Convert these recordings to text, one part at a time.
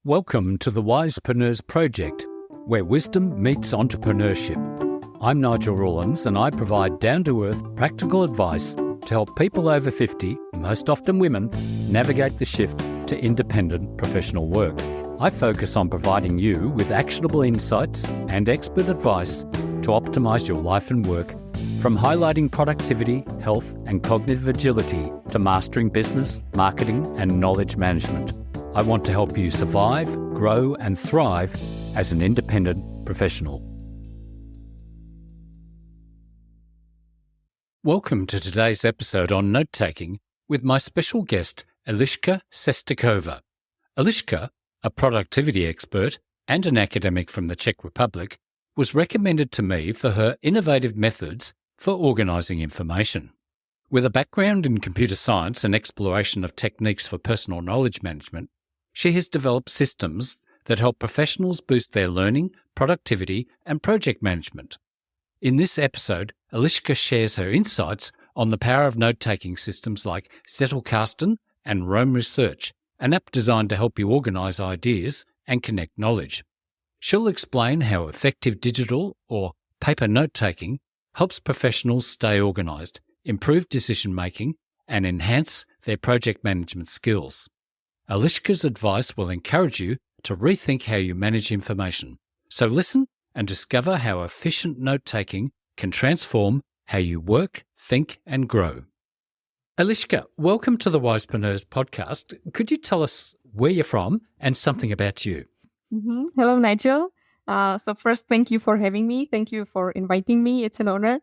Welcome to the Wisepreneurs Project, where wisdom meets entrepreneurship. I'm Nigel Rawlins, and I provide down-to-earth practical advice to help people over 50, most often women, navigate the shift to independent professional work. I focus on providing you with actionable insights and expert advice to optimize your life and work, from highlighting productivity, health, and cognitive agility to mastering business, marketing, and knowledge management. I want to help you survive, grow, and thrive as an independent professional. Welcome to today's episode on note-taking with my special guest, Eliška Šestáková. Eliška, a productivity expert and an academic from the Czech Republic, was recommended to me for her innovative methods for organising information. With a background in computer science and exploration of techniques for personal knowledge management, she has developed systems that help professionals boost their learning, productivity, and project management. In this episode, Eliška shares her insights on the power of note-taking systems like Zettelkasten and Roam Research, an app designed to help you organise ideas and connect knowledge. She'll explain how effective digital or paper note-taking helps professionals stay organised, improve decision-making, and enhance their project management skills. Eliška's advice will encourage you to rethink how you manage information. So listen and discover how efficient note-taking can transform how you work, think, and grow. Eliška, welcome to the Wisepreneurs podcast. Could you tell us where you're from and something about you? Hello, Nigel. So first, thank you for having me. Thank you for inviting me. It's an honor.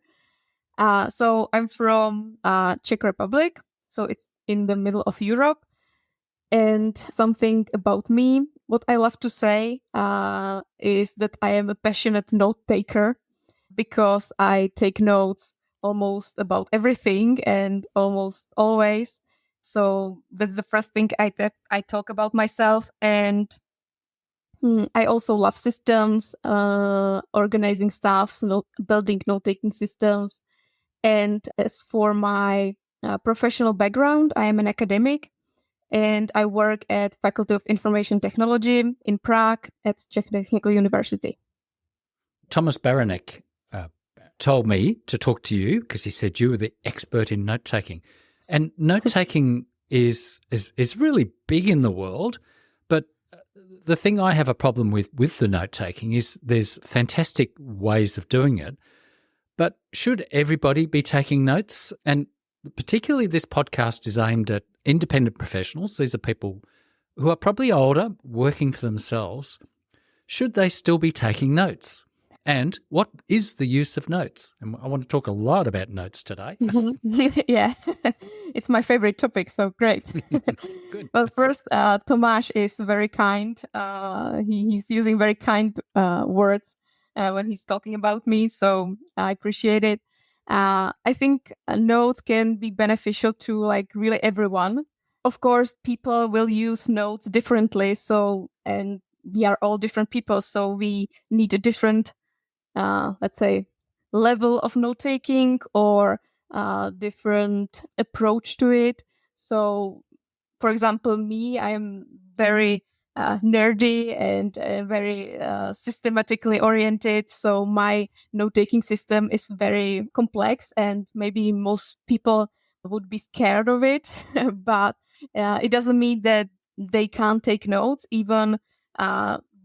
So I'm from Czech Republic. So it's in the middle of Europe. And something about me, what I love to say is that I am a passionate note taker because I take notes almost about everything and almost always. So that's the first thing I talk about myself. And I also love systems, organizing stuff, building note-taking systems. And as for my professional background, I am an academic. And I work at Faculty of Information Technology in Prague at Czech Technical University. Thomas Baranek told me to talk to you because he said you were the expert in note-taking. And note-taking is really big in the world, but the thing I have a problem with the note-taking is there's fantastic ways of doing it, but should everybody be taking notes? And particularly this podcast is aimed at independent professionals. These are people who are probably older, working for themselves. Should they still be taking notes? And what is the use of notes? And I want to talk a lot about notes today. Yeah, it's my favorite topic, so great. Good. Well, first, Tomáš is very kind. He's using very kind words when he's talking about me, so I appreciate it. I think notes can be beneficial to really everyone. Of course, people will use notes differently. And we are all different people. So we need a different, let's say, level of note taking or different approach to it. So, for example, me, I am very nerdy and very systematically oriented. So my note-taking system is very complex and maybe most people would be scared of it. But it doesn't mean that they can't take notes. Even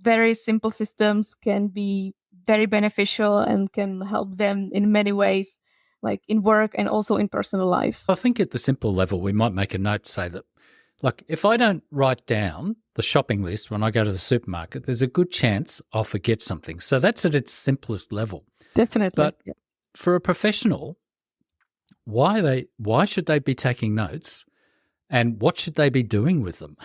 very simple systems can be very beneficial and can help them in many ways, like in work and also in personal life. I think at the simple level, we might make a note to say that, if I don't write down the shopping list when I go to the supermarket, there's a good chance I'll forget something. So that's at its simplest level. Definitely. But for a professional, why should they be taking notes and what should they be doing with them?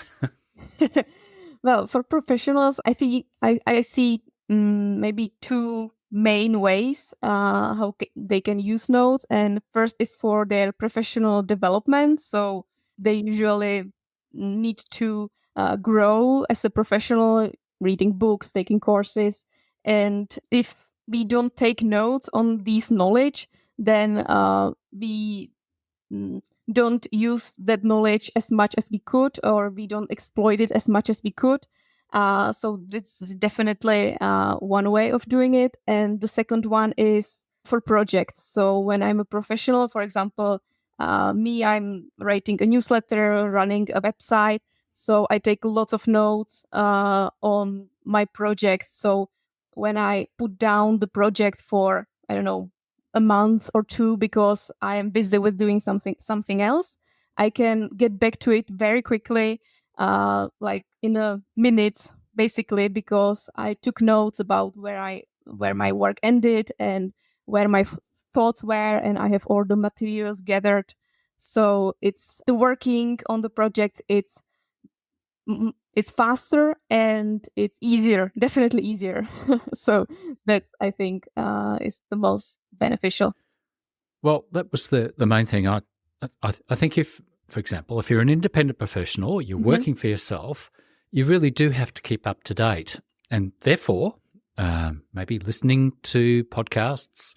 Well, for professionals, I think I see maybe two main ways how they can use notes. And first is for their professional development. So they usually need to grow as a professional, reading books, taking courses. And if we don't take notes on these knowledge, then we don't use that knowledge as much as we could, or we don't exploit it as much as we could. So it's definitely one way of doing it. And the second one is for projects. So when I'm a professional, for example, I'm writing a newsletter, running a website. So I take lots of notes on my projects. So when I put down the project for, I don't know, a month or two because I am busy with doing something else, I can get back to it very quickly, like in a minute, basically, because I took notes about where my work ended and where my thoughts were, and I have all the materials gathered. So it's the working on the project. It's faster and it's easier, definitely easier. So that, I think, is the most beneficial. Well, that was the main thing. I think if, for example, if you're an independent professional, you're working for yourself, you really do have to keep up to date. And therefore, maybe listening to podcasts,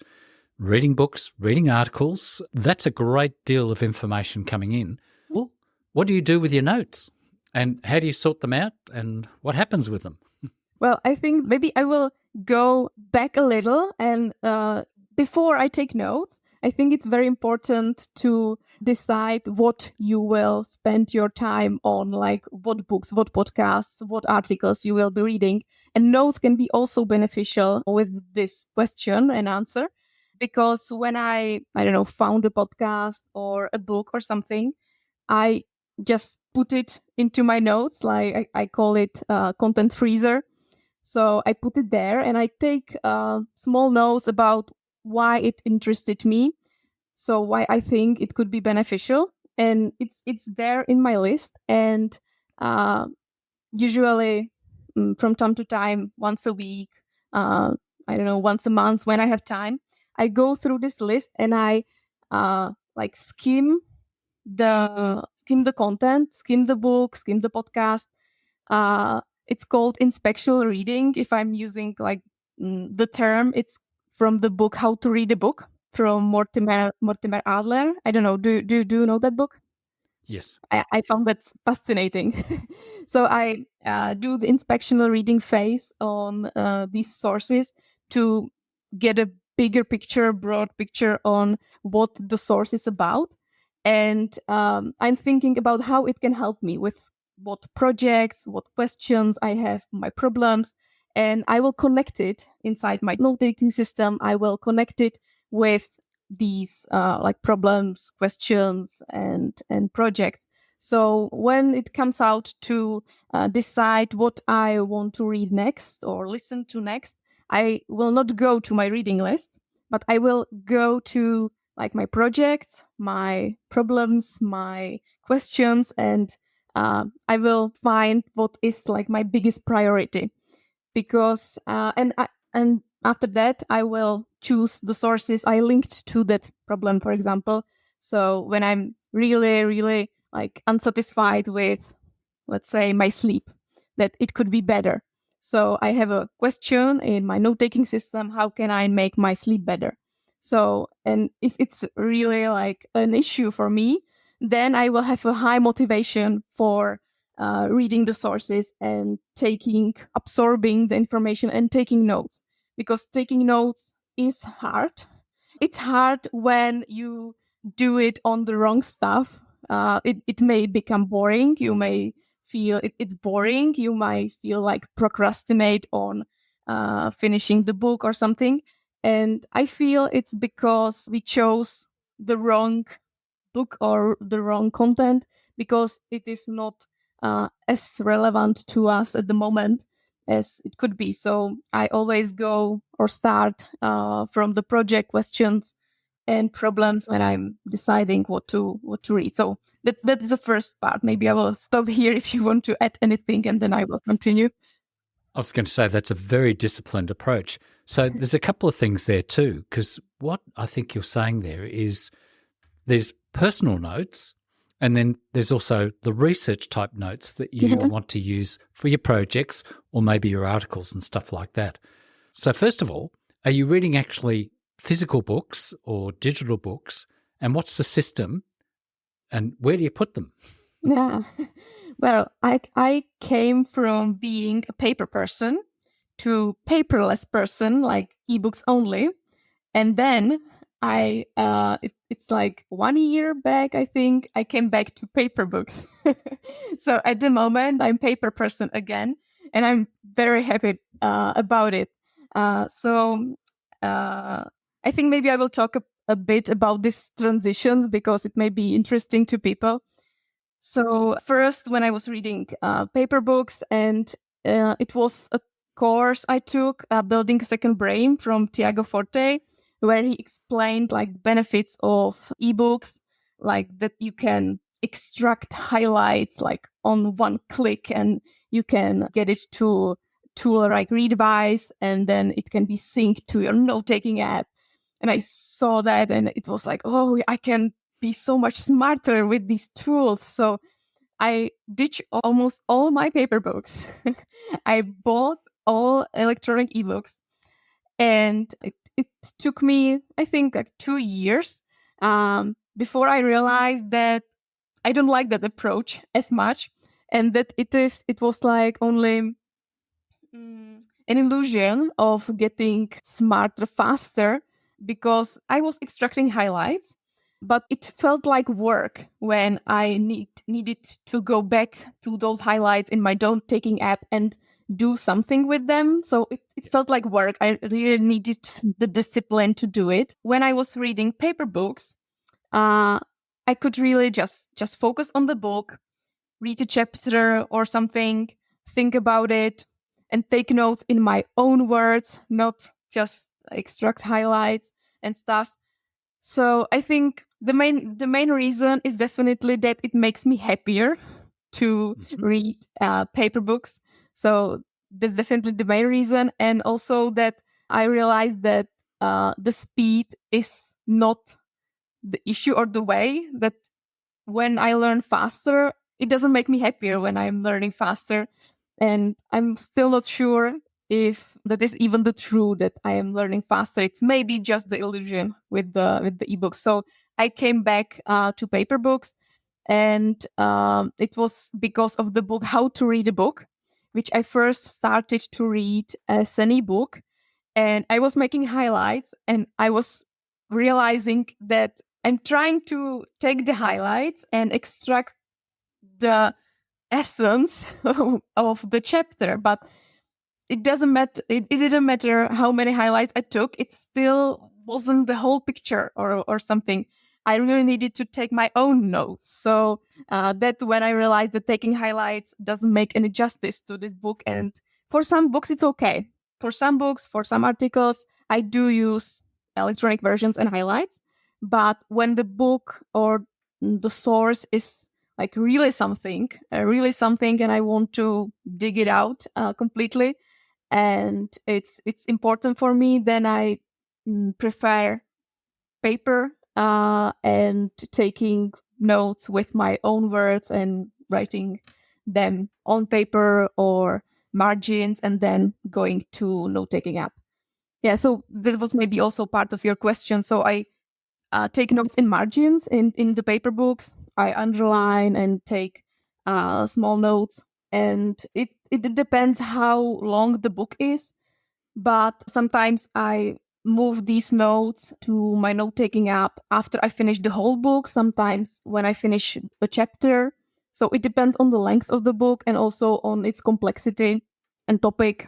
reading books, reading articles, that's a great deal of information coming in. Well, what do you do with your notes? And how do you sort them out? And what happens with them? Well, I think maybe I will go back a little. And before I take notes, I think it's very important to decide what you will spend your time on, like what books, what podcasts, what articles you will be reading. And notes can be also beneficial with this question and answer. Because when I don't know, found a podcast or a book or something, I just put it into my notes. Like I call it content freezer. So I put it there and I take small notes about why it interested me. So why I think it could be beneficial. And it's there in my list. And usually from time to time, once a week, I don't know, once a month when I have time, I go through this list and I like skim the content, skim the book, skim the podcast. It's called inspectional reading. If I'm using like the term, it's from the book How to Read a Book from Mortimer Adler. I don't know. Do you know that book? Yes. I found that fascinating. So I do the inspectional reading phase on these sources to get a bigger picture, broad picture on what the source is about. And I'm thinking about how it can help me with what projects, what questions I have, my problems. And I will connect it inside my note-taking system. I will connect it with these like problems, questions, and projects. So when it comes out to decide what I want to read next or listen to next, I will not go to my reading list, but I will go to like my projects, my problems, my questions, and I will find what is like my biggest priority. Because and after that, I will choose the sources I linked to that problem, for example. So when I'm really, really like unsatisfied with, let's say, my sleep, that it could be better. So I have a question in my note-taking system: how can I make my sleep better? So, and if it's really like an issue for me, then I will have a high motivation for reading the sources and absorbing the information and taking notes. Because taking notes is hard. It's hard when you do it on the wrong stuff. It may become boring. You may feel it's boring. You might feel like procrastinate on finishing the book or something. And I feel it's because we chose the wrong book or the wrong content, because it is not as relevant to us at the moment as it could be. So I always go or start from the project questions and problems when I'm deciding what to read. So that is the first part. Maybe I will stop here if you want to add anything, and then I will continue. I was going to say that's a very disciplined approach. So there's a couple of things there too, because what I think you're saying there is there's personal notes, and then there's also the research type notes that you want to use for your projects or maybe your articles and stuff like that. So first of all, are you reading actually physical books or digital books? And what's the system and where do you put them? Yeah. Well, I came from being a paper person to paperless person, like ebooks only. And then it's like 1 year back, I think, I came back to paper books. So at the moment, I'm paper person again, and I'm very happy about it. So I think maybe I will talk a bit about these transitions because it may be interesting to people. So first, when I was reading paper books, and it was a course I took, Building a Second Brain from Tiago Forte, where he explained like benefits of ebooks, like that you can extract highlights like on one click, and you can get it to a tool like Readwise, and then it can be synced to your note-taking app. And I saw that, and it was like, oh, I can be so much smarter with these tools. So I ditched almost all my paper books. I bought all electronic ebooks, and it took me, I think, like 2 years before I realized that I don't like that approach as much, and that it was like only an illusion of getting smarter faster, because I was extracting highlights, but it felt like work when I needed to go back to those highlights in my note-taking app and do something with them. So it felt like work. I really needed the discipline to do it. When I was reading paper books, I could really just focus on the book, read a chapter or something, think about it, and take notes in my own words, not just extract highlights and stuff. So I think the main reason is definitely that it makes me happier to read paper books. So that's definitely the main reason. And also that I realized that the speed is not the issue or the way, that when I learn faster, it doesn't make me happier when I'm learning faster. And I'm still not sure if that is even the true, that I am learning faster. It's maybe just the illusion with the ebooks. So I came back to paper books, and it was because of the book How to Read a Book, which I first started to read as an ebook. And I was making highlights, and I was realizing that I'm trying to take the highlights and extract the essence of the chapter, but it doesn't matter. It didn't matter how many highlights I took. It still wasn't the whole picture or something. I really needed to take my own notes. So that's when I realized that taking highlights doesn't make any justice to this book. And for some books, it's okay. For some books, for some articles, I do use electronic versions and highlights. But when the book or the source is like really something, and I want to dig it out completely, and it's important for me, then I prefer paper and taking notes with my own words and writing them on paper or margins, and then going to note-taking app. Yeah, so that was maybe also part of your question. So I take notes in margins in the paper books. I underline and take small notes, and it depends how long the book is. But sometimes I move these notes to my note-taking app after I finish the whole book, sometimes when I finish a chapter. So it depends on the length of the book and also on its complexity and topic.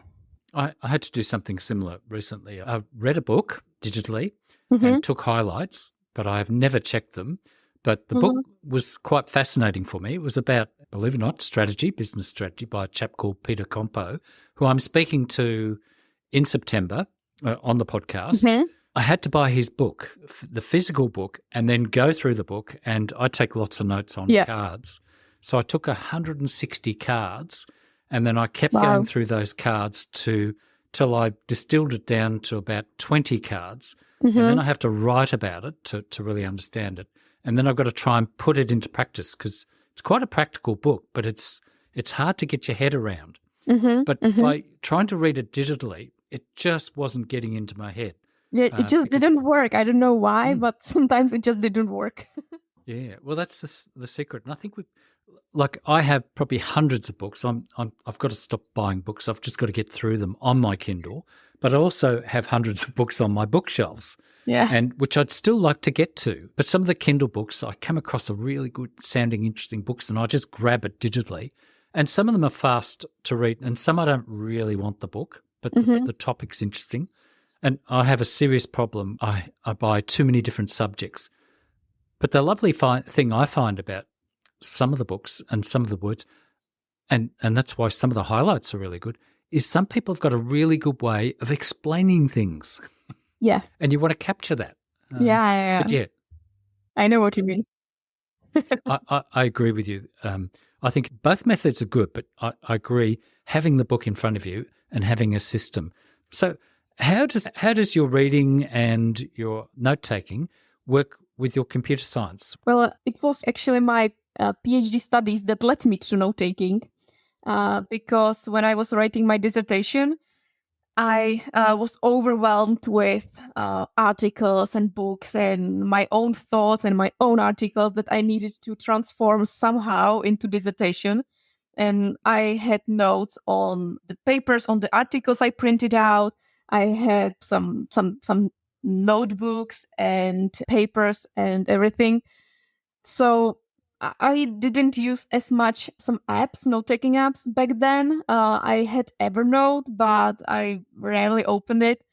I had to do something similar recently. I read a book digitally and took highlights, but I have never checked them. But the book was quite fascinating for me. It was about, believe it or not, business strategy by a chap called Peter Compo, who I'm speaking to in September on the podcast. I had to buy his book, the physical book, and then go through the book, and I take lots of notes on cards. So I took 160 cards, and then I kept going through those cards till I distilled it down to about 20 cards. And then I have to write about it to really understand it. And then I've got to try and put it into practice, because it's quite a practical book, but it's hard to get your head around. But by trying to read it digitally, it just wasn't getting into my head. Yeah, it just didn't work. I don't know why, but sometimes it just didn't work. Yeah, well, that's the secret. And I think Like I have probably hundreds of books. I've got to stop buying books. I've just got to get through them on my Kindle. But I also have hundreds of books on my bookshelves, and which I'd still like to get to. But some of the Kindle books, I come across a really good sounding, interesting books, and I just grab it digitally. And some of them are fast to read, and some I don't really want the book, but the topic's interesting. And I have a serious problem. I buy too many different subjects. But the lovely thing I find about some of the books and some of the words, and that's why some of the highlights are really good, is some people have got a really good way of explaining things. Yeah. And you want to capture that. Yeah. But yeah. I know what you mean. I agree with you. I think both methods are good, but I agree having the book in front of you and having a system. So how does your reading and your note-taking work with your computer science? Well, it was actually my PhD studies that led me to note-taking because when I was writing my dissertation, I was overwhelmed with articles and books and my own thoughts and my own articles that I needed to transform somehow into dissertation. And I had notes on the papers, on the articles I printed out. I had some notebooks and papers and everything. So I didn't use as much some apps, note-taking apps back then. I had Evernote, but I rarely opened it.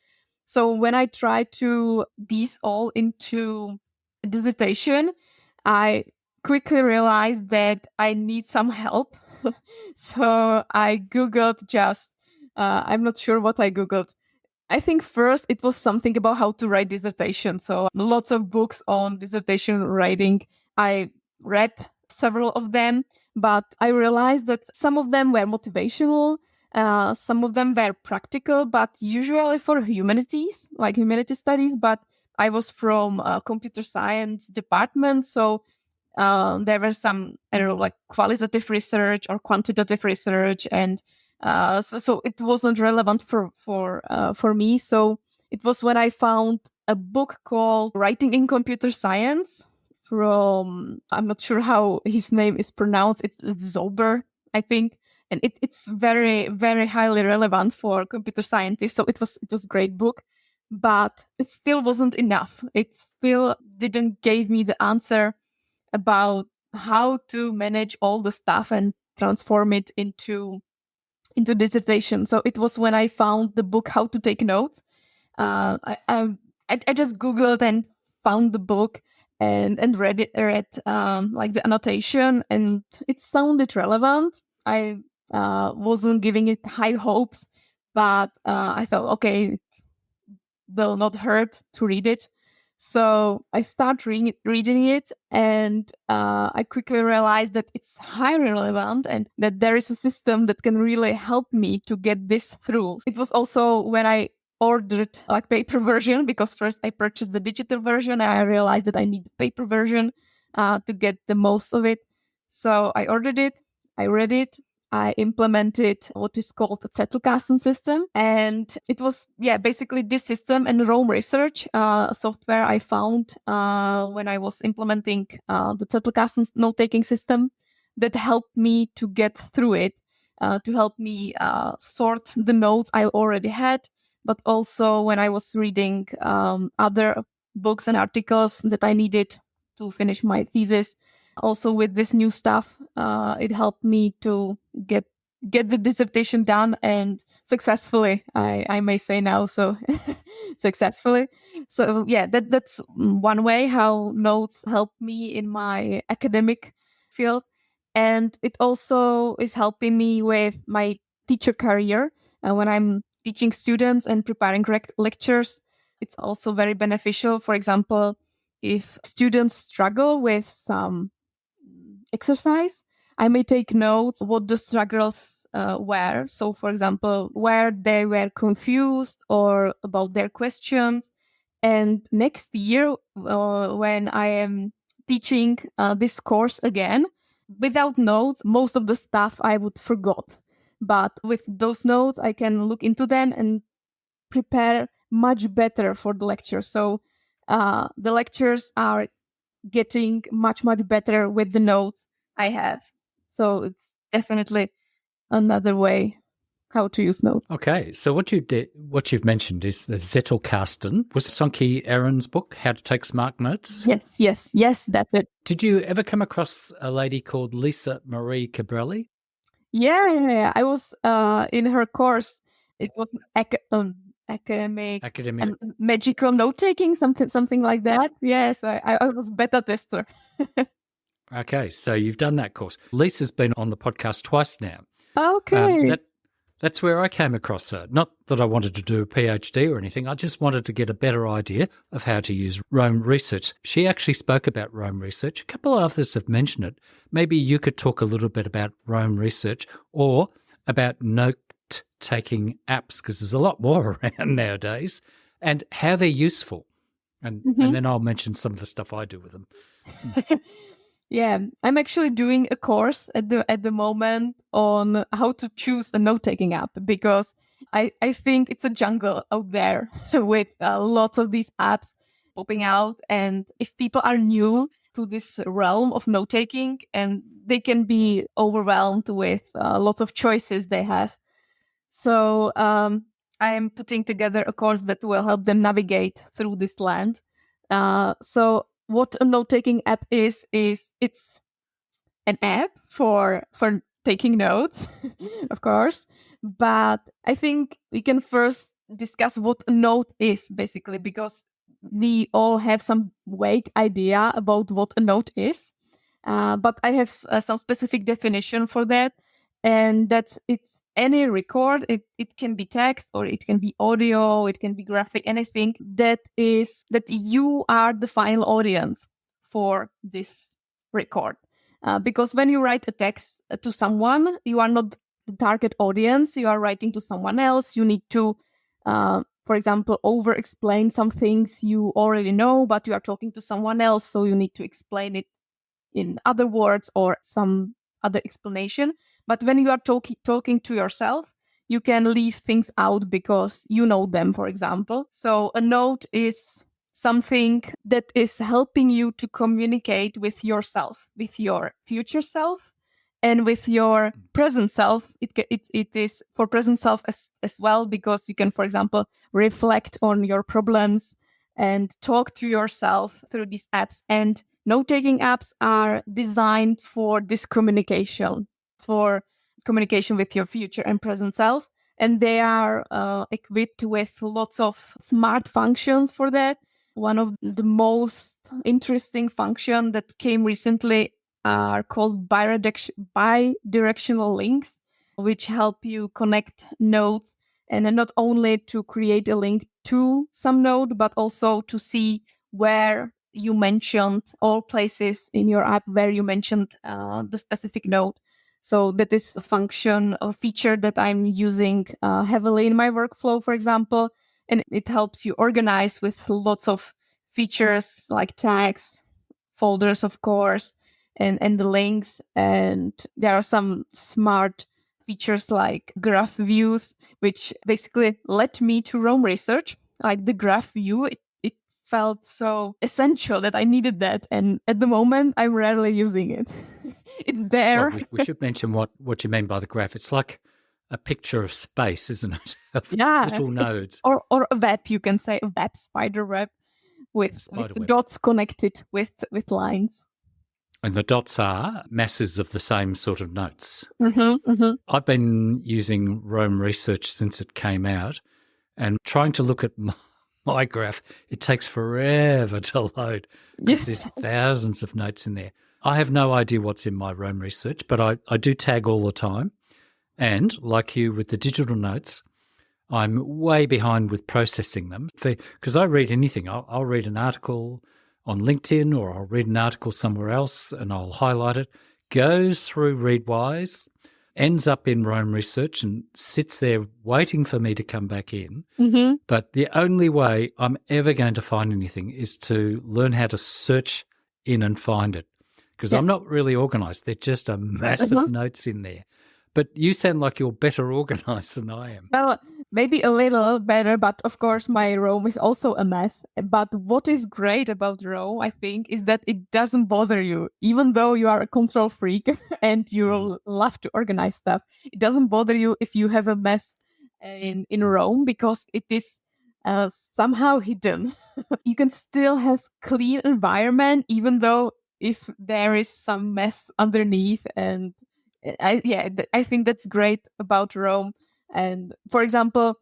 So when I tried to these all into a dissertation, I quickly realized that I need some help. So I Googled I'm not sure what I Googled. I think first it was something about how to write dissertation. So lots of books on dissertation writing. I read several of them, but I realized that some of them were motivational, some of them were practical, but usually for humanities, like humanity studies. But I was from a computer science department, so there were some, I don't know, like qualitative research or quantitative research, and so it wasn't relevant for me. So it was when I found a book called Writing in Computer Science from, I'm not sure how his name is pronounced. It's Zolber, I think. And it's very, very highly relevant for computer scientists. So it was a great book, but it still wasn't enough. It still didn't give me the answer about how to manage all the stuff and transform it into dissertation. So it was when I found the book How to Take Notes. I just Googled and found the book and read like the annotation, and it sounded relevant. I wasn't giving it high hopes, but I thought, okay, it will not hurt to read it. So I start reading it, and I quickly realized that it's highly relevant and that there is a system that can really help me to get this through. It was also when I ordered like paper version, because first I purchased the digital version and I realized that I need the paper version to get the most of it. So I ordered it, I read it, I implemented what is called a Zettelkasten system. And it was, basically this system and Rome Research software I found when I was implementing the Zettelkasten note-taking system that helped me to get through it, to help me sort the notes I already had, but also when I was reading other books and articles that I needed to finish my thesis. Also with this new stuff, it helped me to get the dissertation done, and successfully, I may say now, so successfully. So that's one way how notes help me in my academic field. And it also is helping me with my teacher career. When I'm teaching students and preparing lectures, it's also very beneficial. For example, if students struggle with some exercise, I may take notes what the struggles were. So, for example, where they were confused or about their questions. And next year, when I am teaching this course again, without notes, most of the stuff I would forgot. But with those notes, I can look into them and prepare much better for the lecture. So the lectures are getting much, much better with the notes I have. So it's definitely another way how to use notes. Okay, so what you've mentioned is the Zettelkasten. Was Sonke Aaron's book, How to Take Smart Notes? Yes, that's it. Did you ever come across a lady called Lisa Marie Cabrelli? Yeah. I was in her course. It was academic and magical note-taking, something like that. Yes, I was beta tester. Okay, so you've done that course. Lisa's been on the podcast twice now. Okay. That's where I came across her. Not that I wanted to do a PhD or anything. I just wanted to get a better idea of how to use Roam Research. She actually spoke about Roam Research. A couple of others have mentioned it. Maybe you could talk a little bit about Roam Research or about note-taking apps, because there's a lot more around nowadays, and how they're useful. And then I'll mention some of the stuff I do with them. Yeah, I'm actually doing a course at the moment on how to choose a note-taking app, because I think it's a jungle out there with lots of these apps popping out. And if people are new to this realm of note-taking, and they can be overwhelmed with lots of choices they have. So I am putting together a course that will help them navigate through this land. So what a note-taking app is it's an app for taking notes, of course. But I think we can first discuss what a note is, basically, because we all have some vague idea about what a note is. But I have some specific definition for that. And it's any record. It can be text, or it can be audio, it can be graphic, anything that you are the final audience for this record. Because when you write a text to someone, you are not the target audience, you are writing to someone else. You need to, for example, over-explain some things you already know, but you are talking to someone else, so you need to explain it in other words or some other explanation. But when you are talking to yourself, you can leave things out because you know them, for example. So a note is something that is helping you to communicate with yourself, with your future self, and with your present self. It is for present self as well, because you can, for example, reflect on your problems and talk to yourself through these apps. And note-taking apps are designed for this communication, for communication with your future and present self. And they are equipped with lots of smart functions for that. One of the most interesting functions that came recently are called bidirectional links, which help you connect nodes, and then not only to create a link to some node, but also to see where you mentioned, all places in your app where you mentioned the specific node. So that is a function or feature that I'm using heavily in my workflow, for example, and it helps you organize with lots of features like tags, folders, of course, and the links. And there are some smart features like graph views, which basically led me to Roam Research. Like the graph view, it felt so essential that I needed that. And at the moment, I'm rarely using it. It's there. Well, we should mention what you mean by the graph. It's like a picture of space, isn't it? Of little nodes. Or a web, you can say, a web, spider web, with dots connected with lines. And the dots are masses of the same sort of notes. I've been using Roam Research since it came out, and trying to look at my graph, it takes forever to load because there's thousands of notes in there. I have no idea what's in my Roam Research, but I do tag all the time. And like you with the digital notes, I'm way behind with processing them because I read anything. I'll read an article on LinkedIn, or I'll read an article somewhere else and I'll highlight it, goes through Readwise, ends up in Roam Research and sits there waiting for me to come back in. But the only way I'm ever going to find anything is to learn how to search in and find it, because I'm not really organized. They're just a massive notes in there. But you sound like you're better organized than I am. Well, maybe a little better, but of course my Rome is also a mess. But what is great about Rome, I think, is that it doesn't bother you, even though you are a control freak and you love to organize stuff. It doesn't bother you if you have a mess in Rome, because it is somehow hidden. You can still have clean environment, even though if there is some mess underneath. And I think that's great about Rome. And for example,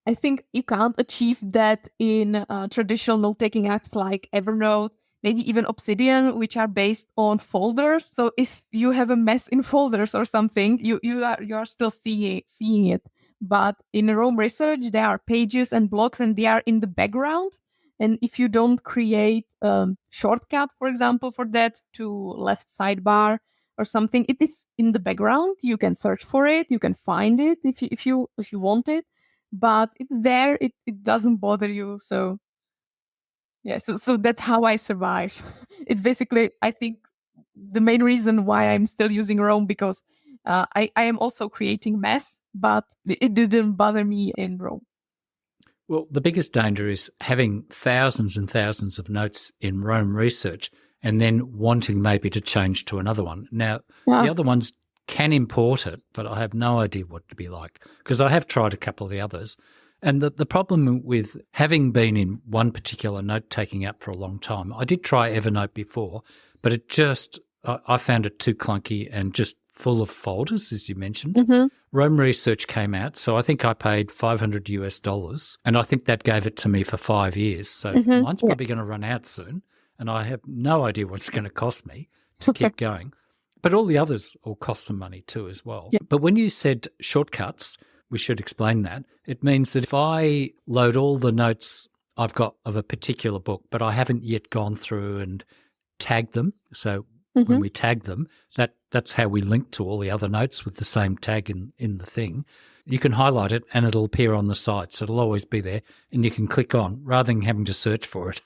I think you can't achieve that in traditional note-taking apps like Evernote, maybe even Obsidian, which are based on folders. So if you have a mess in folders or something, you are still seeing it. But in Rome Research, there are pages and blocks, and they are in the background. And if you don't create a shortcut, for example, for that to left sidebar or something, it is in the background. You can search for it, you can find it if you want it, but it's there. It doesn't bother you. So yeah, so that's how I survive. It's basically, I think, the main reason why I'm still using Rome, because I am also creating mess, but it didn't bother me in Rome. Well, the biggest danger is having thousands and thousands of notes in Rome Research and then wanting maybe to change to another one. Now, the other ones can import it, but I have no idea what it'd be like, because I have tried a couple of the others. And the problem with having been in one particular note-taking app for a long time, I did try Evernote before, but it just, I found it too clunky and just full of folders, as you mentioned. Mm-hmm. Rome Research came out, so I think I paid $500, and I think that gave it to me for 5 years. So mine's probably going to run out soon, and I have no idea what it's going to cost me to keep going. But all the others all cost some money too as well. Yeah. But when you said shortcuts, we should explain that. It means that if I load all the notes I've got of a particular book, but I haven't yet gone through and tagged them, so when we tag them, that's how we link to all the other notes with the same tag in the thing. You can highlight it and it'll appear on the site, so it'll always be there, and you can click on rather than having to search for it.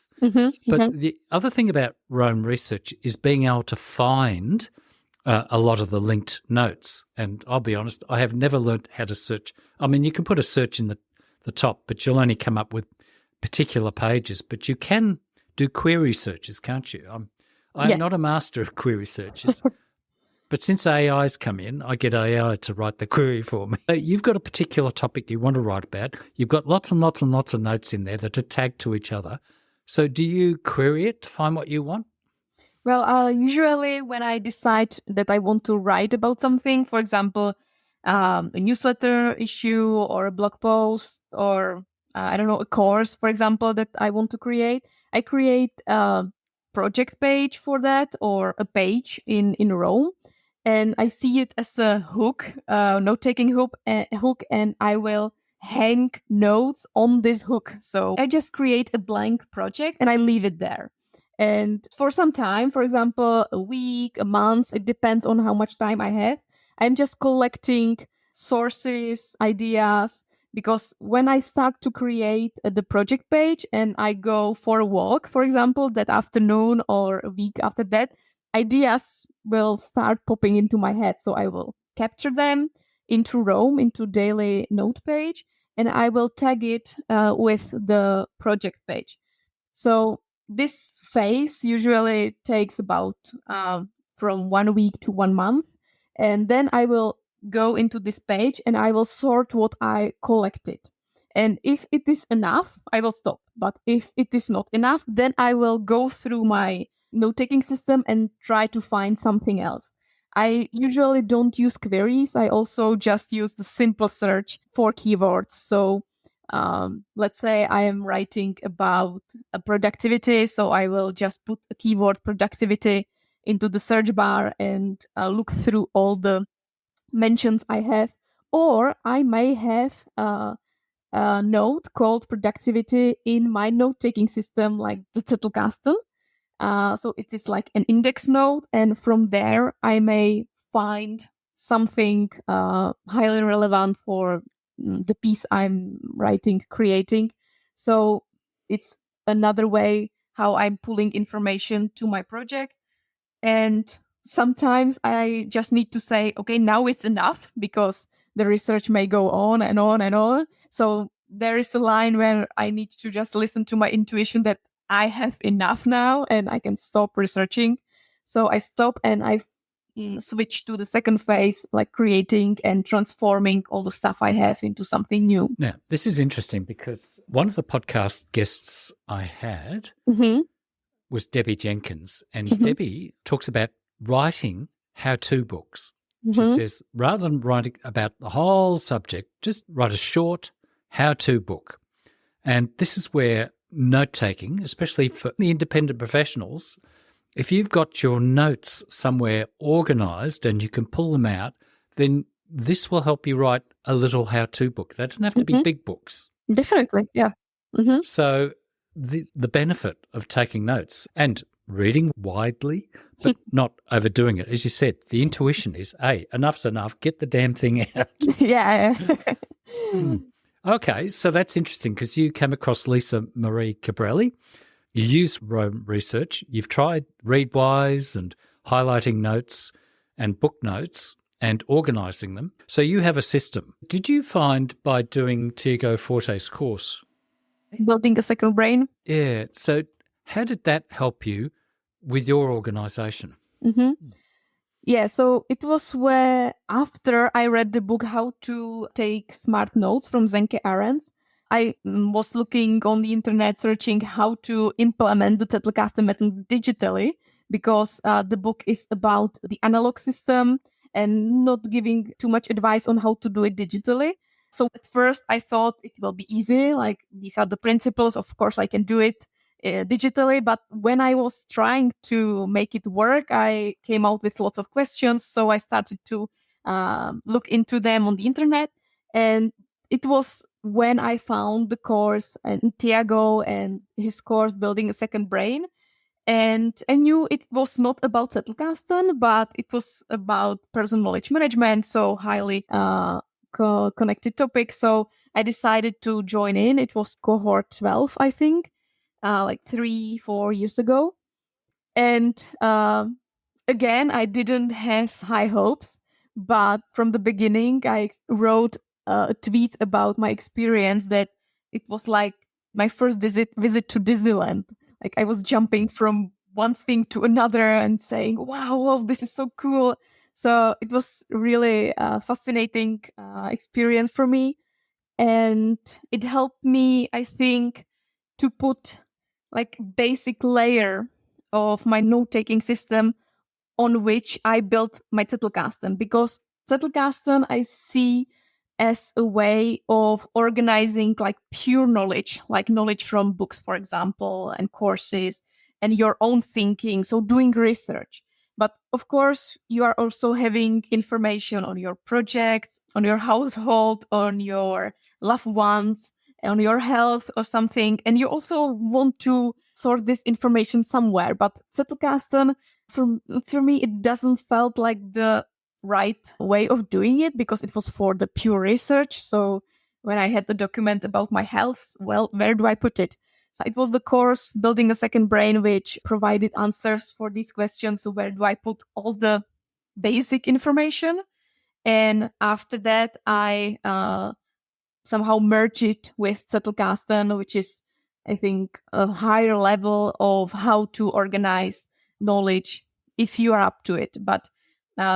But the other thing about Rome Research is being able to find a lot of the linked notes. And I'll be honest, I have never learned how to search. I mean, you can put a search in the top, but you'll only come up with particular pages. But you can do query searches, can't you? I'm not a master of query searches. But since AI's come in, I get AI to write the query for me. You've got a particular topic you want to write about. You've got lots and lots and lots of notes in there that are tagged to each other. So do you query it to find what you want? Well, usually when I decide that I want to write about something, for example, a newsletter issue or a blog post or, I don't know, a course, for example, that I want to create, I create a project page for that or a page in Rome. And I see it as a hook, note-taking hook, and I will hang notes on this hook. So I just create a blank project and I leave it there. And for some time, for example, a week, a month, it depends on how much time I have, I'm just collecting sources, ideas, because when I start to create the project page and I go for a walk, for example, that afternoon or a week after that, ideas will start popping into my head. So I will capture them into Rome, into daily note page, and I will tag it with the project page. So this phase usually takes about from 1 week to 1 month. And then I will go into this page and I will sort what I collected. And if it is enough, I will stop. But if it is not enough, then I will go through my note-taking system and try to find something else. I usually don't use queries. I also just use the simple search for keywords. So let's say I am writing about productivity, so I will just put a keyword productivity into the search bar and look through all the mentions I have. Or I may have a node called productivity in my note-taking system, like the Zettelkasten. So it is like an index node, and from there I may find something highly relevant for the piece I'm writing, creating. So it's another way how I'm pulling information to my project. And sometimes I just need to say, okay, now it's enough, because the research may go on and on and on. So there is a line where I need to just listen to my intuition that I have enough now and I can stop researching. So I stop and I switch to the second phase, like creating and transforming all the stuff I have into something new. Now, this is interesting because one of the podcast guests I had was Debbie Jenkins, and Debbie talks about writing how-to books. She says, rather than writing about the whole subject, just write a short how-to book. And this is where note-taking, especially for the independent professionals, if you've got your notes somewhere organised and you can pull them out, then this will help you write a little how-to book. They don't have to be big books. Definitely, yeah. So the benefit of taking notes and reading widely, but not overdoing it. As you said, the intuition is, hey, enough's enough, get the damn thing out. Yeah. Okay, so that's interesting because you came across Lisa Marie Cabrelli. You use Rome Research. You've tried Readwise and highlighting notes and book notes and organising them. So you have a system. Did you find by doing Tiago Forte's course? Building a second brain? Yeah. So how did that help you with your organisation? Yeah, so it was where after I read the book How to Take Smart Notes from Zenke Arends, I was looking on the internet, searching how to implement the Zettelkasten method digitally, because the book is about the analog system and not giving too much advice on how to do it digitally. So at first I thought it will be easy, like these are the principles, of course I can do it digitally. But when I was trying to make it work, I came out with lots of questions. So I started to look into them on the internet, and it was when I found the course and Tiago and his course Building a Second Brain. And I knew it was not about Zettelkasten, but it was about personal knowledge management, so highly connected topic. So I decided to join in. It was cohort 12, I think, like 3-4 years ago. And again, I didn't have high hopes, but from the beginning, I wrote a tweet about my experience that it was like my first visit to Disneyland. Like I was jumping from one thing to another and saying, wow, this is so cool. So it was really a fascinating experience for me. And it helped me, I think, to put like basic layer of my note-taking system on which I built my Zettelkasten, because Zettelkasten I see as a way of organizing like pure knowledge, like knowledge from books, for example, and courses and your own thinking. So doing research. But of course, you are also having information on your projects, on your household, on your loved ones, on your health or something. And you also want to sort this information somewhere. But Zettelkasten, for me, it doesn't felt like the right way of doing it, because it was for the pure research. So when I had the document about my health, well, where do I put it? So it was the course Building a Second Brain, which provided answers for these questions. So where do I put all the basic information? And after that, I somehow merge it with Zettelkasten, which is, I think, a higher level of how to organize knowledge if you are up to it. But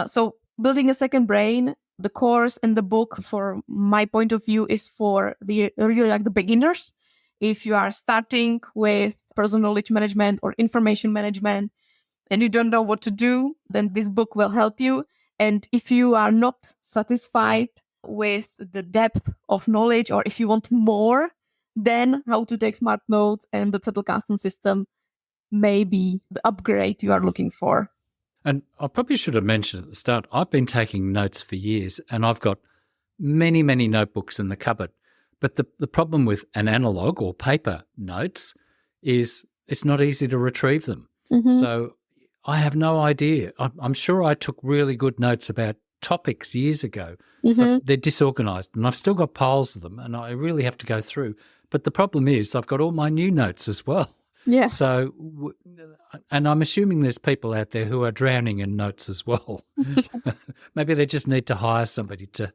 so Building a Second Brain, the course and the book, for my point of view, is for the really like the beginners. If you are starting with personal knowledge management or information management and you don't know what to do, then this book will help you. And if you are not satisfied with the depth of knowledge, or if you want more, then How to Take Smart Notes and the Zettelkasten system may be the upgrade you are looking for. And I probably should have mentioned at the start, I've been taking notes for years and I've got many, many notebooks in the cupboard. But the problem with an analog or paper notes is it's not easy to retrieve them. So I have no idea. I'm sure I took really good notes about topics years ago, but they're disorganized and I've still got piles of them and I really have to go through. But the problem is I've got all my new notes as well. Yeah. So, and I'm assuming there's people out there who are drowning in notes as well. Maybe they just need to hire somebody to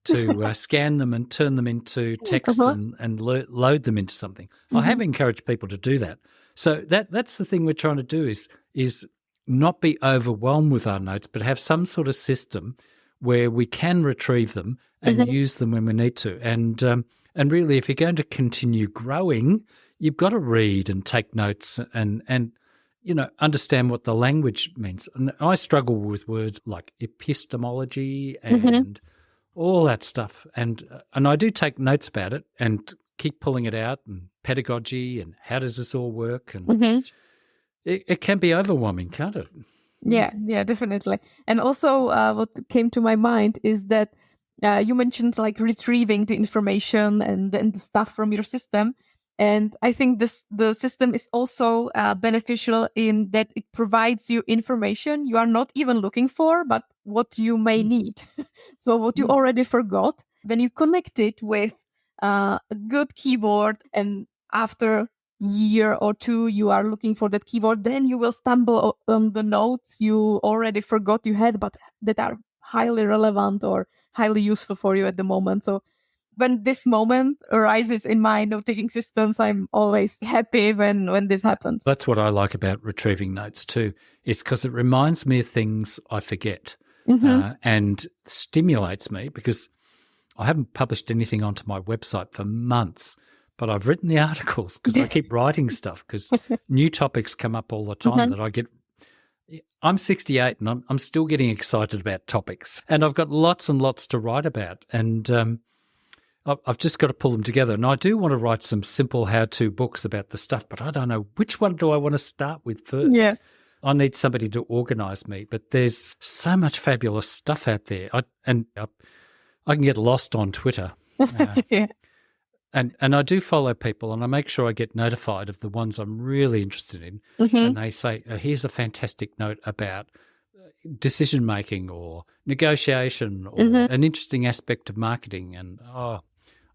to scan them and turn them into text and load them into something. I have encouraged people to do that. So that's the thing we're trying to do is not be overwhelmed with our notes, but have some sort of system where we can retrieve them and use them when we need to. And really, if you're going to continue growing, you've got to read and take notes and understand what the language means. And I struggle with words like epistemology and all that stuff. And I do take notes about it and keep pulling it out, and pedagogy and how does this all work. And it can be overwhelming, can't it? Yeah, definitely. And also what came to my mind is that you mentioned like retrieving the information and the stuff from your system. And I think the system is also beneficial in that it provides you information you are not even looking for, but what you may need. So what you already forgot, when you connect it with a good keyword, and after year or two you are looking for that keyword, then you will stumble on the notes you already forgot you had, but that are highly relevant or highly useful for you at the moment. So when this moment arises in my note-taking systems, I'm always happy when this happens. That's what I like about retrieving notes too. It's because it reminds me of things I forget and stimulates me, because I haven't published anything onto my website for months, but I've written the articles because I keep writing stuff, because new topics come up all the time that I get. I'm 68 and I'm still getting excited about topics, and I've got lots and lots to write about, and I've just got to pull them together. And I do want to write some simple how-to books about the stuff, but I don't know which one do I want to start with first. Yes. I need somebody to organise me, but there's so much fabulous stuff out there. I can get lost on Twitter. And I do follow people, and I make sure I get notified of the ones I'm really interested in. And they say, here's a fantastic note about decision-making or negotiation or an interesting aspect of marketing. And,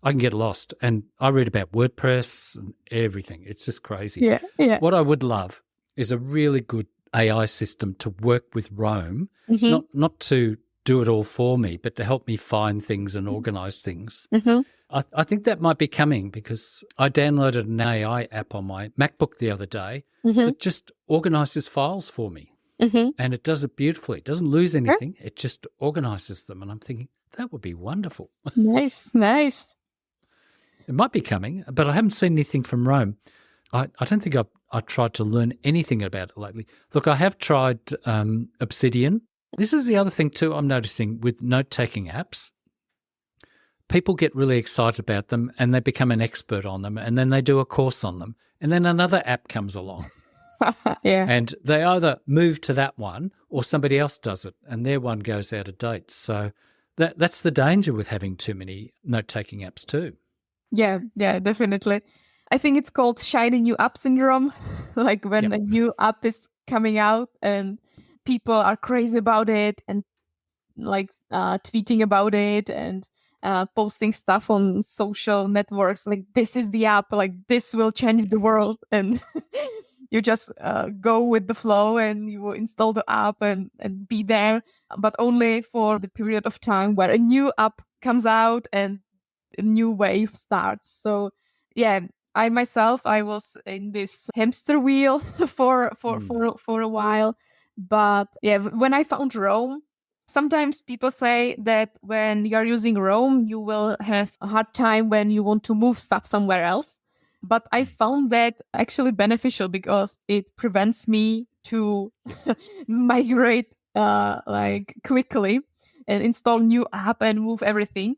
I can get lost. And I read about WordPress and everything. It's just crazy. Yeah. What I would love is a really good AI system to work with Rome, not to do it all for me, but to help me find things and organise things. I think that might be coming, because I downloaded an AI app on my MacBook the other day that just organises files for me. And it does it beautifully. It doesn't lose anything. It just organises them. And I'm thinking, that would be wonderful. Nice. It might be coming, but I haven't seen anything from Rome. I don't think I've tried to learn anything about it lately. Look, I have tried Obsidian. This is the other thing too I'm noticing with note-taking apps. People get really excited about them and they become an expert on them, and then they do a course on them, and then another app comes along. And they either move to that one or somebody else does it, and their one goes out of date. So that's the danger with having too many note-taking apps too. Yeah, Definitely. I think it's called shiny new app syndrome. Like when a new app is coming out and people are crazy about it and like tweeting about it and posting stuff on social networks, like this is the app, like this will change the world, and you just go with the flow and you install the app and be there, but only for the period of time where a new app comes out and a new wave starts. So I myself, I was in this hamster wheel for a while, but when I found Rome, sometimes people say that when you're using Rome, you will have a hard time when you want to move stuff somewhere else. But I found that actually beneficial, because it prevents me to migrate like quickly and install new app and move everything.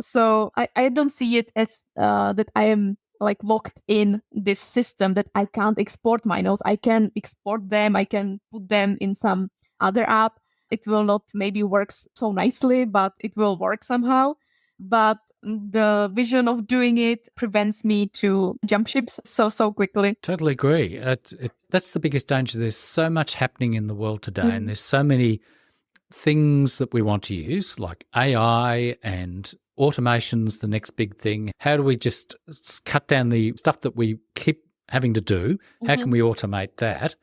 So I don't see it as that I am like locked in this system that I can't export my notes. I can export them. I can put them in some other app. It will not maybe work so nicely, but it will work somehow. But the vision of doing it prevents me to jump ships so quickly. Totally agree. That's the biggest danger. There's so much happening in the world today, and there's so many things that we want to use, like AI and automation's the next big thing. How do we just cut down the stuff that we keep having to do? How can we automate that?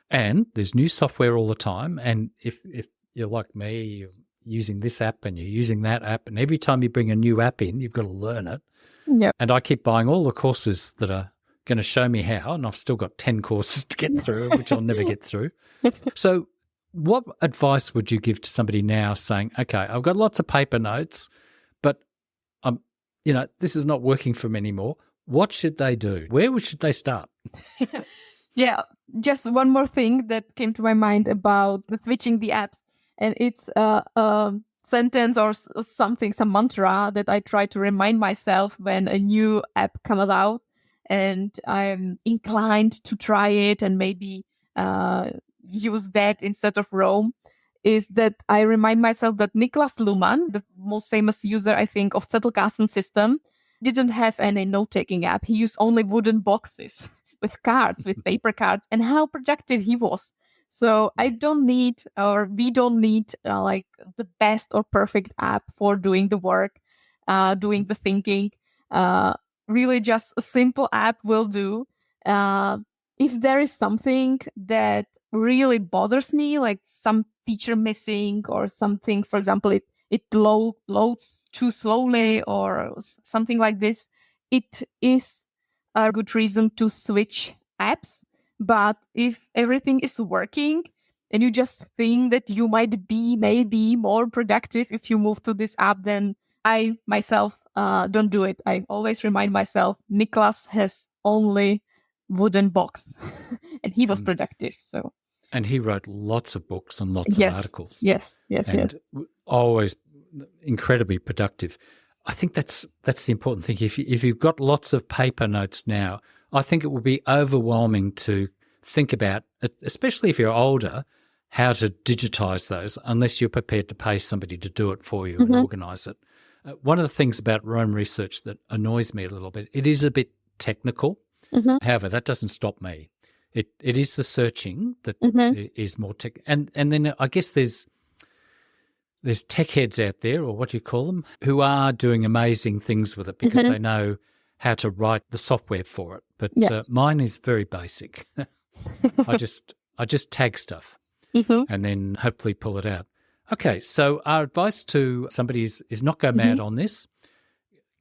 And there's new software all the time. And if you're like me, using this app and you're using that app. And every time you bring a new app in, you've got to learn it. Yep. And I keep buying all the courses that are going to show me how, and I've still got 10 courses to get through, which I'll never get through. So what advice would you give to somebody now saying, okay, I've got lots of paper notes, but this is not working for me anymore. What should they do? Where should they start? Yeah, just one more thing that came to my mind about the switching the apps. And it's a sentence or something, some mantra that I try to remind myself when a new app comes out and I'm inclined to try it and maybe use that instead of Roam, is that I remind myself that Niklas Luhmann, the most famous user, I think, of Zettelkasten system, didn't have any note-taking app. He used only wooden boxes with cards, with paper cards, and how productive he was. So I don't need, or we don't need like the best or perfect app for doing the work, doing the thinking. Really just a simple app will do. If there is something that really bothers me, like some feature missing or something, for example, it loads too slowly or something like this, it is a good reason to switch apps. But if everything is working and you just think that you might be maybe more productive if you move to this app, then I myself don't do it. I always remind myself, Niklas has only wooden box and he was productive. So. And he wrote lots of books and lots of articles. Yes. Always incredibly productive. I think that's the important thing. If you've got lots of paper notes now, I think it will be overwhelming to think about, especially if you're older, how to digitize those unless you're prepared to pay somebody to do it for you and organize it. One of the things about Roam research that annoys me a little bit, it is a bit technical. However, that doesn't stop me. It is the searching that is more tech. And then I guess there's tech heads out there, or what do you call them, who are doing amazing things with it because they know how to write the software for it. But mine is very basic. I just tag stuff and then hopefully pull it out. Okay, so our advice to somebody is not go mad on this.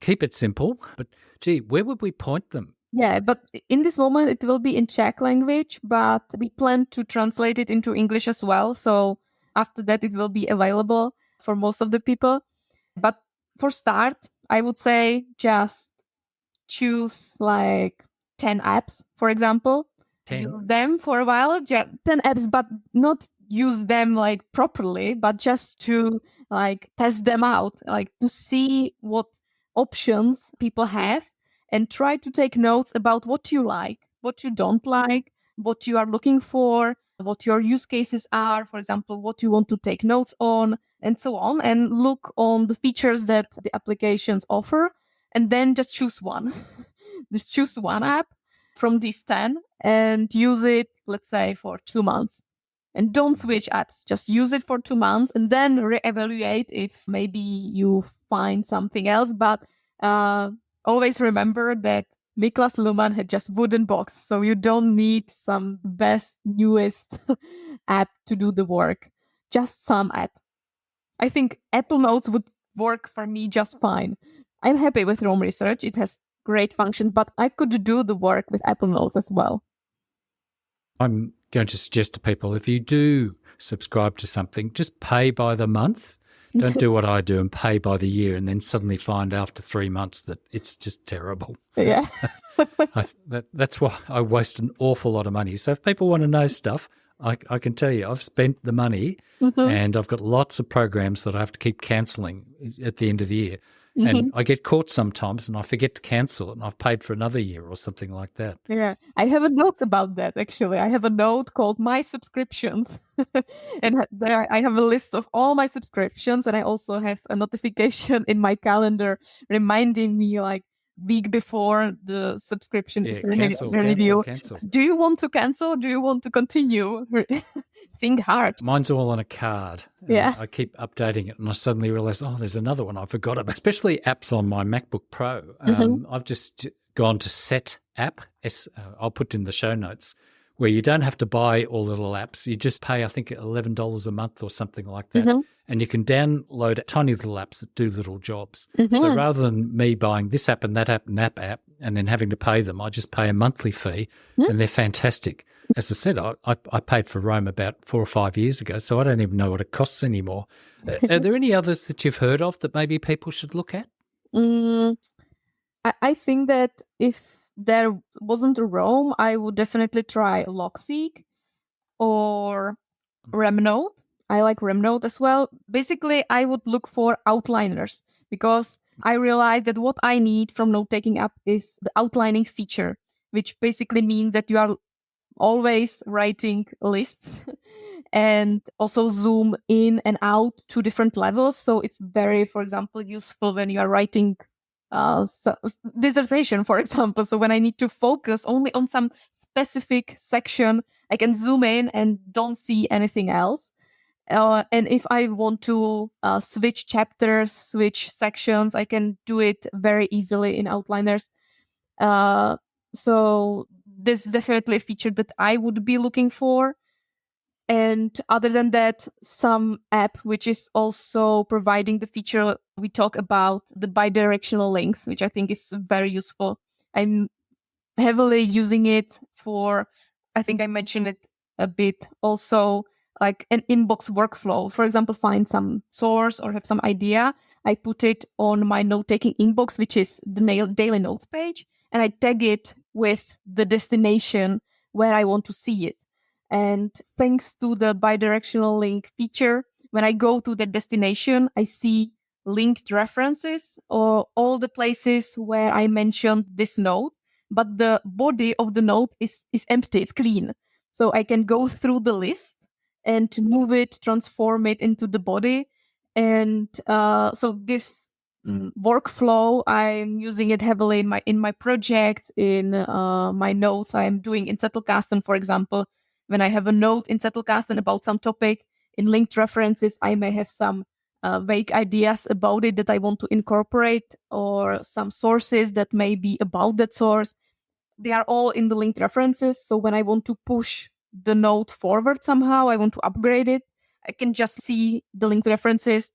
Keep it simple. But, gee, where would we point them? Yeah, but in this moment, it will be in Czech language, but we plan to translate it into English as well. So after that, it will be available for most of the people. But for start, I would say just choose like 10 apps, for example. 10. Use them for a while, 10 apps, but not use them like properly, but just to like test them out, like to see what options people have. And try to take notes about what you like, what you don't like, what you are looking for, what your use cases are, for example, what you want to take notes on, and so on. And look on the features that the applications offer, and then just choose one. Just choose one app from these 10 and use it, let's say, for 2 months. And don't switch apps. Just use it for 2 months and then reevaluate if maybe you find something else. But always remember that Niklas Luhmann had just wooden box, so you don't need some best, newest app to do the work. Just some app. I think Apple Notes would work for me just fine. I'm happy with Roam Research. It has great functions, but I could do the work with Apple Notes as well. I'm going to suggest to people, if you do subscribe to something, just pay by the month. Don't do what I do and pay by the year and then suddenly find after 3 months that it's just terrible. Yeah. That's why I waste an awful lot of money. So if people want to know stuff, I can tell you I've spent the money and I've got lots of programs that I have to keep cancelling at the end of the year. And I get caught sometimes and I forget to cancel it and I've paid for another year or something like that. Yeah, I have a note about that, actually. I have a note called My Subscriptions. And there I have a list of all my subscriptions. And I also have a notification in my calendar reminding me like week before the subscription is renewed. Cancel. Do you want to cancel? Do you want to continue? Think hard. Mine's all on a card. Yeah. I keep updating it and I suddenly realize, there's another one I forgot about, especially apps on my MacBook Pro. I've just gone to Set app. I'll put in the show notes, where you don't have to buy all the little apps. You just pay, I think, $11 a month or something like that. Mm-hmm. And you can download tiny little apps that do little jobs. Mm-hmm. So rather than me buying this app and that app and that app and then having to pay them, I just pay a monthly fee and they're fantastic. As I said, I paid for Rome about 4 or 5 years ago, so I don't even know what it costs anymore. Are there any others that you've heard of that maybe people should look at? I think that if there wasn't a Rome, I would definitely try Logseek or Remnote. I like Remnote as well. Basically, I would look for outliners because I realized that what I need from note-taking app is the outlining feature, which basically means that you are always writing lists and also zoom in and out to different levels. So it's very, for example, useful when you are writing dissertation, for example. So when I need to focus only on some specific section, I can zoom in and don't see anything else. And if I want to switch chapters, switch sections, I can do it very easily in outliners. So this is definitely a feature that I would be looking for. And other than that, some app which is also providing the feature we talk about, the bidirectional links, which I think is very useful. I'm heavily using it for, I think I mentioned it a bit, also like an inbox workflow. For example, find some source or have some idea. I put it on my note-taking inbox, which is the daily notes page, and I tag it with the destination where I want to see it. And thanks to the bidirectional link feature, when I go to the destination, I see linked references or all the places where I mentioned this note, but the body of the note is empty, it's clean. So I can go through the list and move it, transform it into the body. And so this workflow, I'm using it heavily in my projects, in my notes I'm doing in Zettelkasten, for example. When I have a note in Zettelkasten about some topic, in linked references, I may have some vague ideas about it that I want to incorporate, or some sources that may be about that source. They are all in the linked references. So when I want to push the note forward somehow, I want to upgrade it, I can just see the linked references,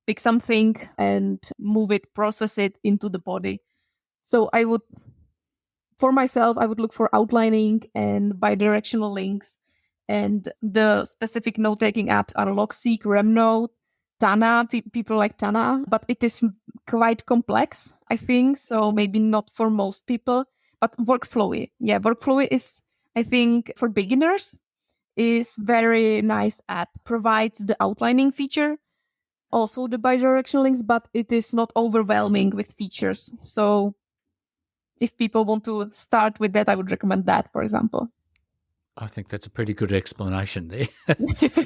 pick something and move it, process it into the body. So for myself, I would look for outlining and bidirectional links. And the specific note-taking apps are Logseek, Remnote, Tana. People like Tana, but it is quite complex, I think. So maybe not for most people, but Workflowy. Yeah, Workflowy is, I think, for beginners, is very nice app. Provides the outlining feature, also the bidirectional links, but it is not overwhelming with features. So if people want to start with that, I would recommend that, for example. I think that's a pretty good explanation there.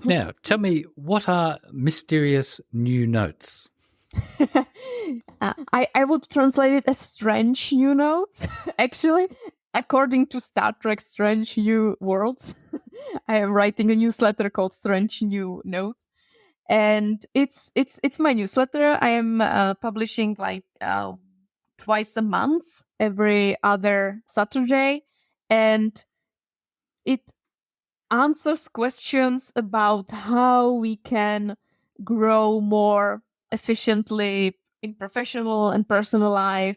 Now, tell me, what are mysterious new notes? I would translate it as strange new notes. Actually, according to Star Trek Strange New Worlds, I am writing a newsletter called Strange New Notes. And it's my newsletter. I am publishing like twice a month, every other Saturday. And it answers questions about how we can grow more efficiently in professional and personal life,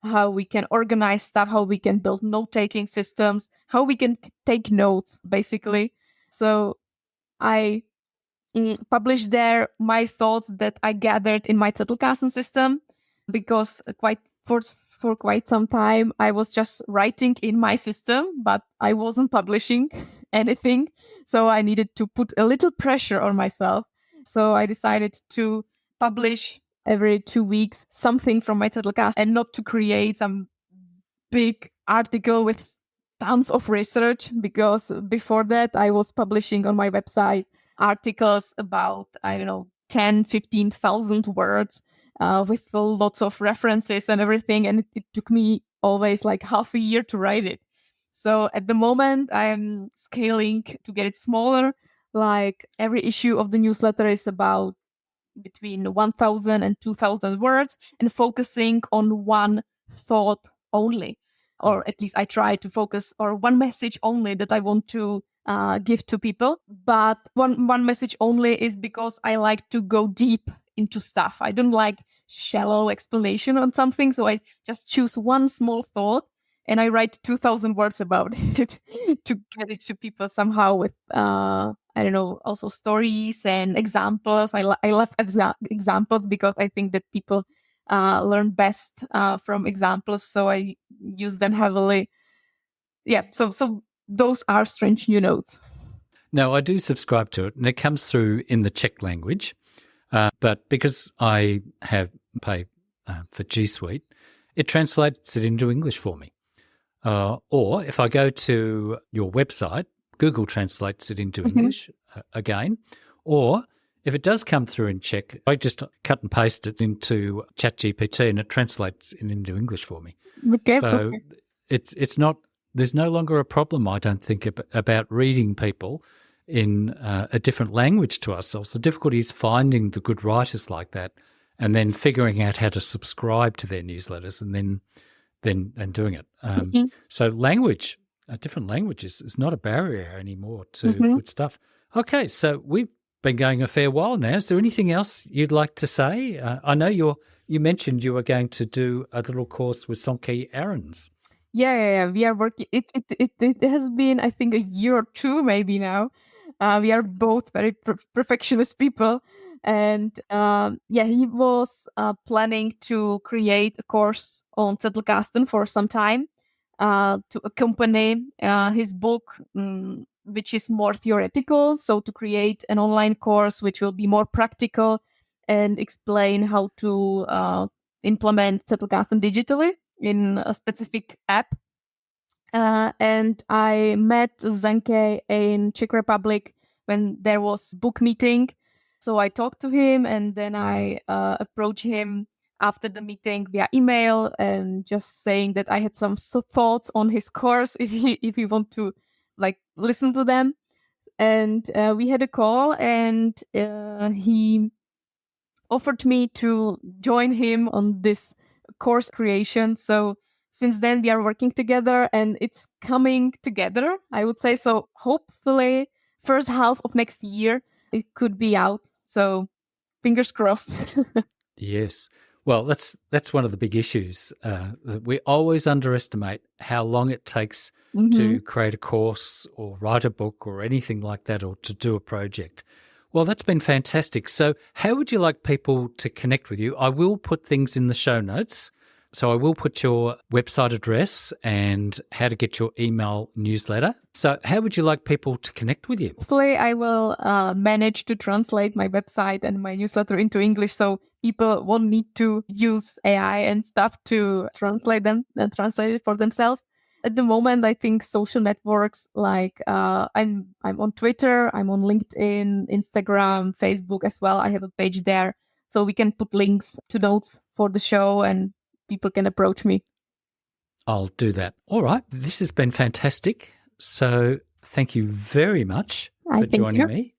how we can organize stuff, how we can build note-taking systems, how we can take notes, basically. So I publish there my thoughts that I gathered in my Zettelkasten system, because for quite some time I was just writing in my system, but I wasn't publishing anything. So I needed to put a little pressure on myself. So I decided to publish every 2 weeks something from my Zettelkasten, and not to create some big article with tons of research, because before that I was publishing on my website articles about, 10, 15,000 words with lots of references and everything. And it took me always like half a year to write it. So at the moment, I'm scaling to get it smaller. Like every issue of the newsletter is about between 1,000 and 2,000 words, and focusing on one thought only. or at least I try to focus, or one message only that I want to give to people. But one message only is because I like to go deep into stuff. I don't like shallow explanation on something. So I just choose one small thought and I write 2,000 words about it to get it to people somehow with, also stories and examples. I love examples because I think that people learn best from examples. So I use them heavily. Yeah, so those are strange new notes. No, I do subscribe to it, and it comes through in the Czech language. But because I pay for G Suite, it translates it into English for me. Or if I go to your website, Google translates it into English again. Or if it does come through in Czech, I just cut and paste it into ChatGPT and it translates it into English for me. Okay. So it's not, there's no longer a problem, I don't think, about reading people in a different language to ourselves. The difficulty is finding the good writers like that and then figuring out how to subscribe to their newsletters and then doing it. So language, a different language is not a barrier anymore to good stuff. Okay, so we've been going a fair while now. Is there anything else you'd like to say? I know you mentioned you were going to do a little course with Sonke Ahrens. Yeah. We are working. It has been, I think, a year or two maybe now. We are both very perfectionist people. And he was planning to create a course on Zettelkasten for some time to accompany his book, which is more theoretical. So to create an online course which will be more practical and explain how to implement Zettelkasten digitally in a specific app. And I met Zenke in Czech Republic when there was book meeting. So I talked to him and then I approached him after the meeting via email and just saying that I had some thoughts on his course if he want to listen to them. And we had a call and he offered me to join him on this course creation. So since then we are working together and it's coming together, I would say. So hopefully first half of next year it could be out. So fingers crossed. Yes. Well, that's one of the big issues. We always underestimate how long it takes to create a course or write a book or anything like that, or to do a project. Well, that's been fantastic. So how would you like people to connect with you? I will put things in the show notes. So I will put your website address and how to get your email newsletter. So how would you like people to connect with you? Hopefully I will manage to translate my website and my newsletter into English so people won't need to use AI and stuff to translate them and translate it for themselves. At the moment, I think social networks like I'm on Twitter, I'm on LinkedIn, Instagram, Facebook as well. I have a page there. So we can put links to notes for the show and people can approach me. I'll do that. All right. This has been fantastic. So thank you very much for joining me,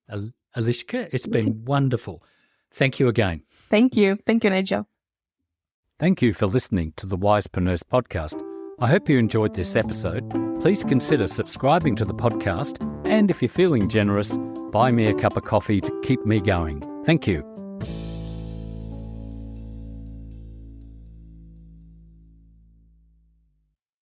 Eliška. It's been wonderful. Thank you again. Thank you. Thank you, Nigel. Thank you for listening to the Wisepreneurs podcast. I hope you enjoyed this episode. Please consider subscribing to the podcast. And if you're feeling generous, buy me a cup of coffee to keep me going. Thank you.